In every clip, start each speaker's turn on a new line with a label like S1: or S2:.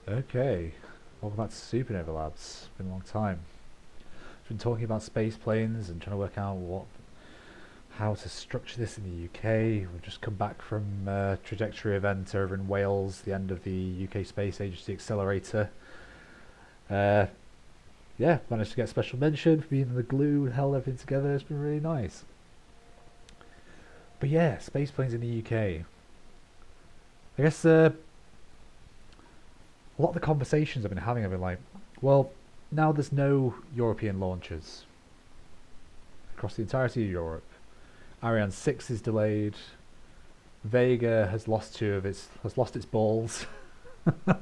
S1: Okay, welcome back to Supernova Labs. It's been a long time. I've been talking about space planes and trying to work out how to structure this in the UK. We've just come back from a trajectory event over in Wales, the end of the UK Space Agency Accelerator. Uh, yeah, managed to get special mention for being the glue and held everything together. It's been really nice. But yeah, space planes in the UK. I guess a lot of the conversations I've been having have been like, well, now there's no European launches across the entirety of Europe. Ariane 6 is delayed. Vega has lost its balls. And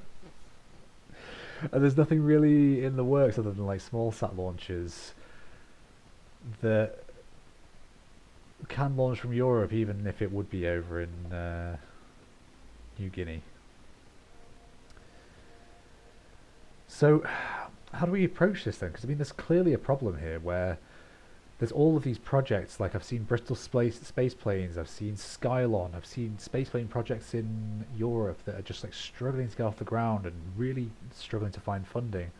S1: there's nothing really in the works other than like small sat launches that can launch from Europe, even if it would be over in New Guinea. So, how do we approach this then? Because I mean, there's clearly a problem here where there's all of these projects. Like I've seen Bristol space planes, I've seen Skylon, I've seen spaceplane projects in Europe that are just like struggling to get off the ground and really struggling to find funding.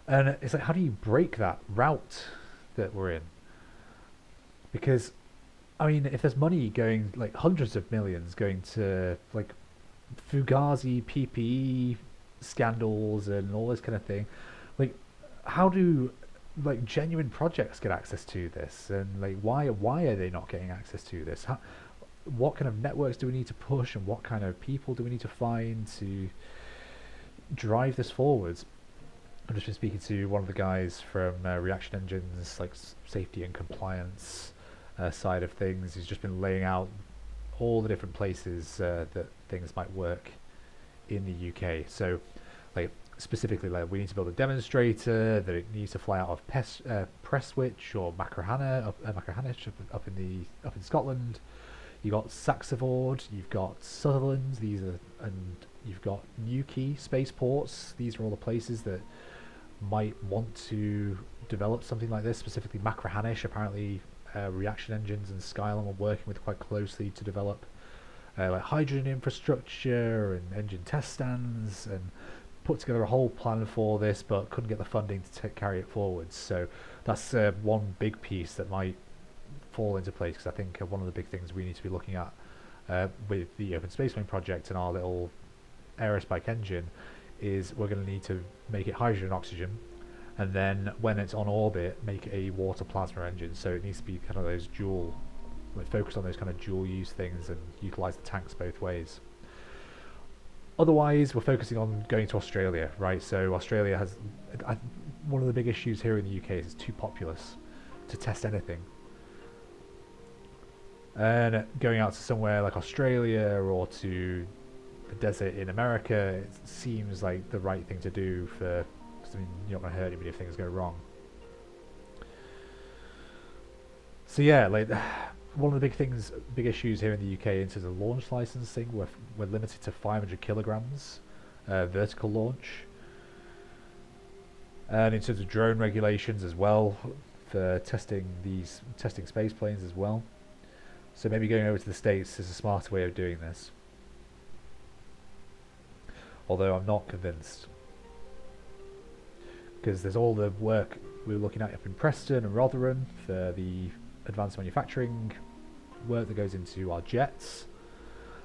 S1: And it's like, how do you break that route that we're in? Because I mean, if there's money going, like hundreds of millions going to like Fugazi PPE scandals and all this kind of thing, like how do like genuine projects get access to this, and like why are they not getting access to this? What kind of networks do we need to push, and what kind of people do we need to find to drive this forwards? I've just been speaking to one of the guys from Reaction Engines, like safety and compliance side of things. He's just been laying out all the different places that things might work in the UK. So, like specifically, like we need to build a demonstrator that it needs to fly out of Prestwich or Machrihanish up in Scotland. You've got Saxavord, you've got Sutherland. And you've got Newquay spaceports. These are all the places that might want to develop something like this. Specifically, Machrihanish. Apparently, Reaction Engines and Skylon were working with quite closely to develop like hydrogen infrastructure and engine test stands, and put together a whole plan for this, but couldn't get the funding to carry it forwards. So that's one big piece that might fall into place, because I think one of the big things we need to be looking at with the Open Spaceplane project and our little aerospike engine is we're going to need to make it hydrogen and oxygen, and then when it's on orbit, make a water plasma engine. So it needs to be kind of those dual, like focus on those kind of dual use things and utilize the tanks both ways. Otherwise, we're focusing on going to Australia, right? So Australia has one of the big issues here in the UK is it's too populous to test anything. And going out to somewhere like Australia or to the desert in America, it seems like the right thing to do for, because I mean, you're not going to hurt anybody if things go wrong. So yeah, like one of the big issues here in the UK in terms of launch licensing, we're limited to 500 kilograms vertical launch, and in terms of drone regulations as well for testing space planes as well. So maybe going over to the States is a smarter way of doing this, although I'm not convinced, because there's all the work we were looking at up in Preston and Rotherham for the advanced manufacturing work that goes into our jets,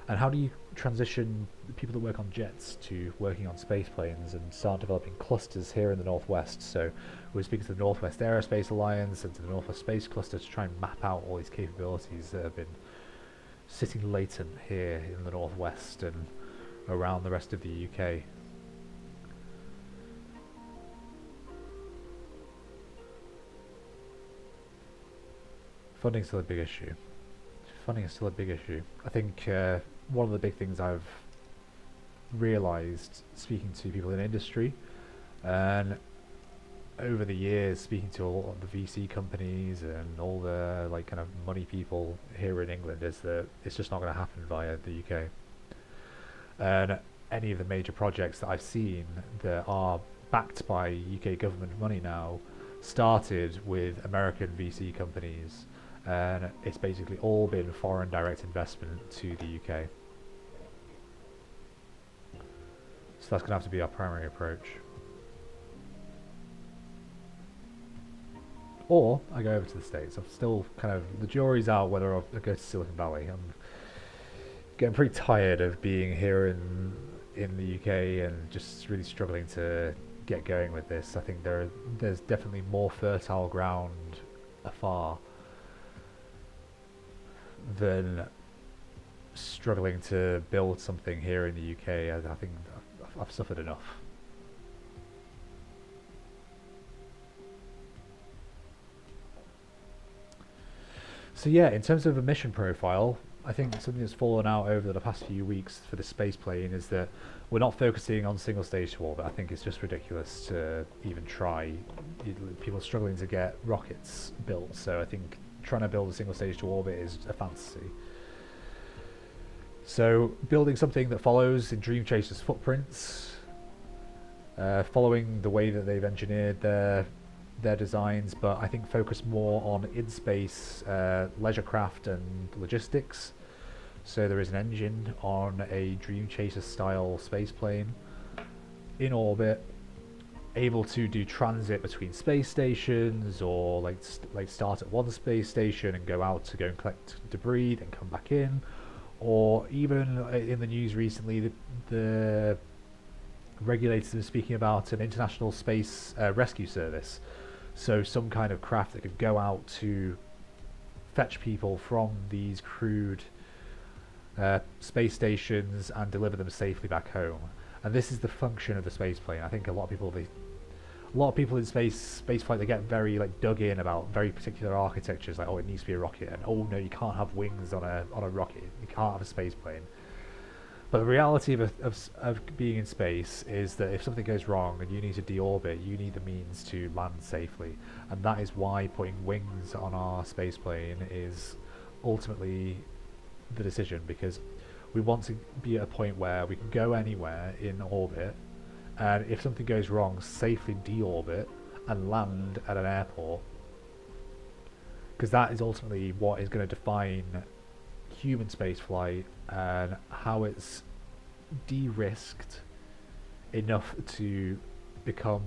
S1: and how do you transition the people that work on jets to working on space planes and start developing clusters here in the Northwest. So we're speaking to the Northwest Aerospace Alliance and to the Northwest Space Cluster to try and map out all these capabilities that have been sitting latent here in the Northwest and around the rest of the UK. Funding's still a big issue. Funding is still a big issue. I think one of the big things I've realised speaking to people in industry and over the years speaking to all of the VC companies and all the like kind of money people here in England is that it's just not going to happen via the UK. And any of the major projects that I've seen that are backed by UK government money now started with American VC companies, and it's basically all been foreign direct investment to the UK. So So that's going to have to be our primary approach. Or I go over to the States. I'm still kind of, the jury's out whether I go to Silicon Valley. I'm getting pretty tired of being here in the UK and just really struggling to get going with this. I think there's definitely more fertile ground afar than struggling to build something here in the UK. I think I've suffered enough. So yeah, in terms of a mission profile, I think something that's fallen out over the past few weeks for the space plane is that we're not focusing on single stage to orbit. I think it's just ridiculous to even try. People are struggling to get rockets built, so I think trying to build a single stage to orbit is a fantasy. So building something that follows in Dream Chaser's footprints, following the way that they've engineered their designs, but I think focus more on in-space leisure craft and logistics. So there is an engine on a Dream Chaser style space plane in orbit, able to do transit between space stations, or like start at one space station and go out to go and collect debris, then come back in. Or even in the news recently, the regulators are speaking about an international space rescue service. So some kind of craft that could go out to fetch people from these crude space stations and deliver them safely back home. And this is the function of the space plane. I think a lot of people in spaceflight, they get very dug in about very particular architectures, like, oh, it needs to be a rocket, and oh no, you can't have wings on a rocket, you can't have a space plane. But the reality of being in space is that if something goes wrong and you need to deorbit, you need the means to land safely. And that is why putting wings on our space plane is ultimately the decision, because we want to be at a point where we can go anywhere in orbit, and if something goes wrong, safely deorbit and land at an airport. Because that is ultimately what is going to define human spaceflight and how it's de-risked enough to become,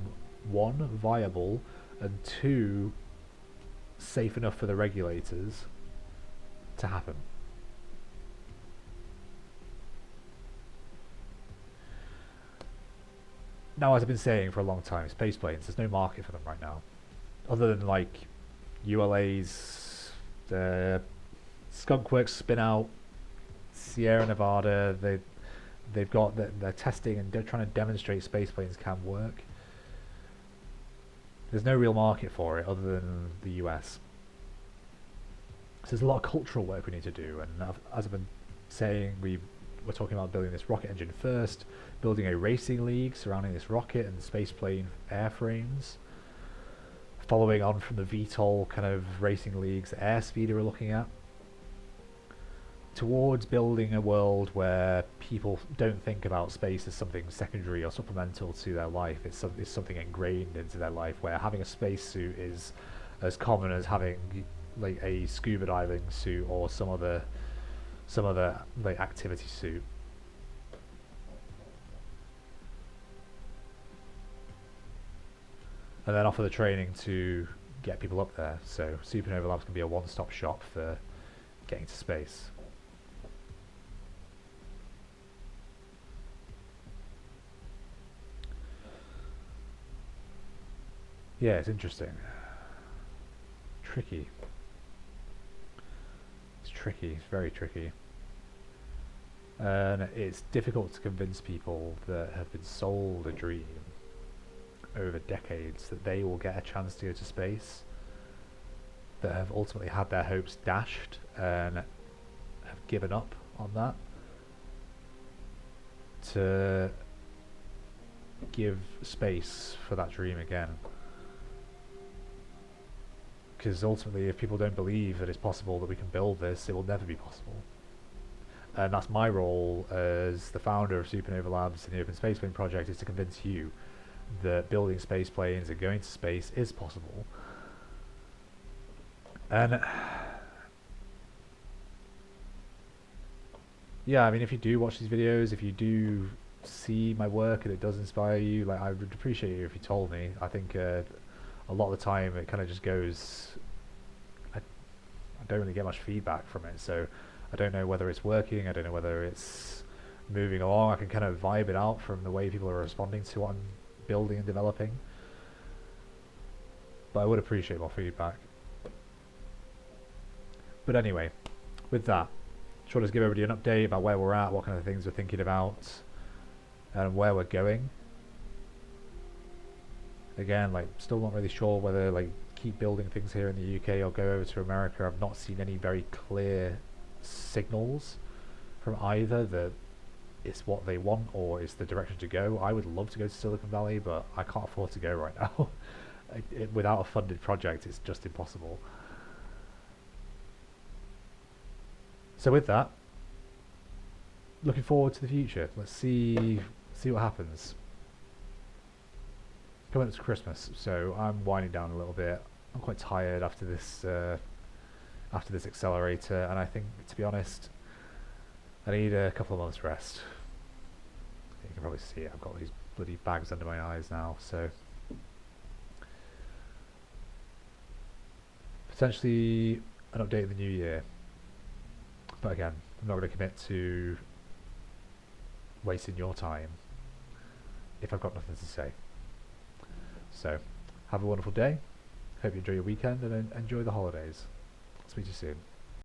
S1: one, viable, and two, safe enough for the regulators to happen. Now, as I've been saying for a long time, space planes, there's no market for them right now, other than ULA's, the Skunkworks spin out, Sierra Nevada. They've got they're testing and they're trying to demonstrate space planes can work. There's no real market for it other than the US. So there's a lot of cultural work we need to do, and as I've been saying, we're talking about building this rocket engine first, building a racing league surrounding this rocket and space plane airframes, following on from the VTOL kind of racing leagues that Airspeed are looking at, towards building a world where people don't think about space as something secondary or supplemental to their life. It's something ingrained into their life, where having a spacesuit is as common as having a scuba diving suit or some other activity suit. And then offer the training to get people up there. So Supernova Labs can be a one-stop shop for getting to space. Yeah, it's interesting. Tricky. It's tricky, it's very tricky. And it's difficult to convince people that have been sold a dream over decades that they will get a chance to go to space, that have ultimately had their hopes dashed and have given up on that, to give space for that dream again. Because ultimately, if people don't believe that it's possible that we can build this, it will never be possible. And that's my role as the founder of Supernova Labs and the Open Spaceplane Project, is to convince you that building space planes and going to space is possible. And yeah, I mean, if you do watch these videos, if you do see my work and it does inspire you, like I would appreciate it if you told me. I think a lot of the time it kind of just goes. I don't really get much feedback from it, so I don't know whether it's working. I don't know whether it's moving along. I can kind of vibe it out from the way people are responding to what I'm building and developing. But I would appreciate more feedback. But anyway, with that, just want to give everybody an update about where we're at, what kind of things we're thinking about, and where we're going. Again, like, still not really sure whether like keep building things here in the UK or go over to America. I've not seen any very clear signals from either that it's what they want or it's the direction to go. I would love to go to Silicon Valley, but I can't afford to go right now. Without a funded project, it's just impossible. So with that, looking forward to the future. Let's see what happens. Coming up to Christmas, so I'm winding down a little bit. I'm quite tired after this accelerator, and I think, to be honest, I need a couple of months rest. You can probably see it. I've got these bloody bags under my eyes now, so potentially an update in the new year. But again, I'm not going to commit to wasting your time if I've got nothing to say. So, have a wonderful day. Hope you enjoy your weekend and enjoy the holidays. Speak to you soon.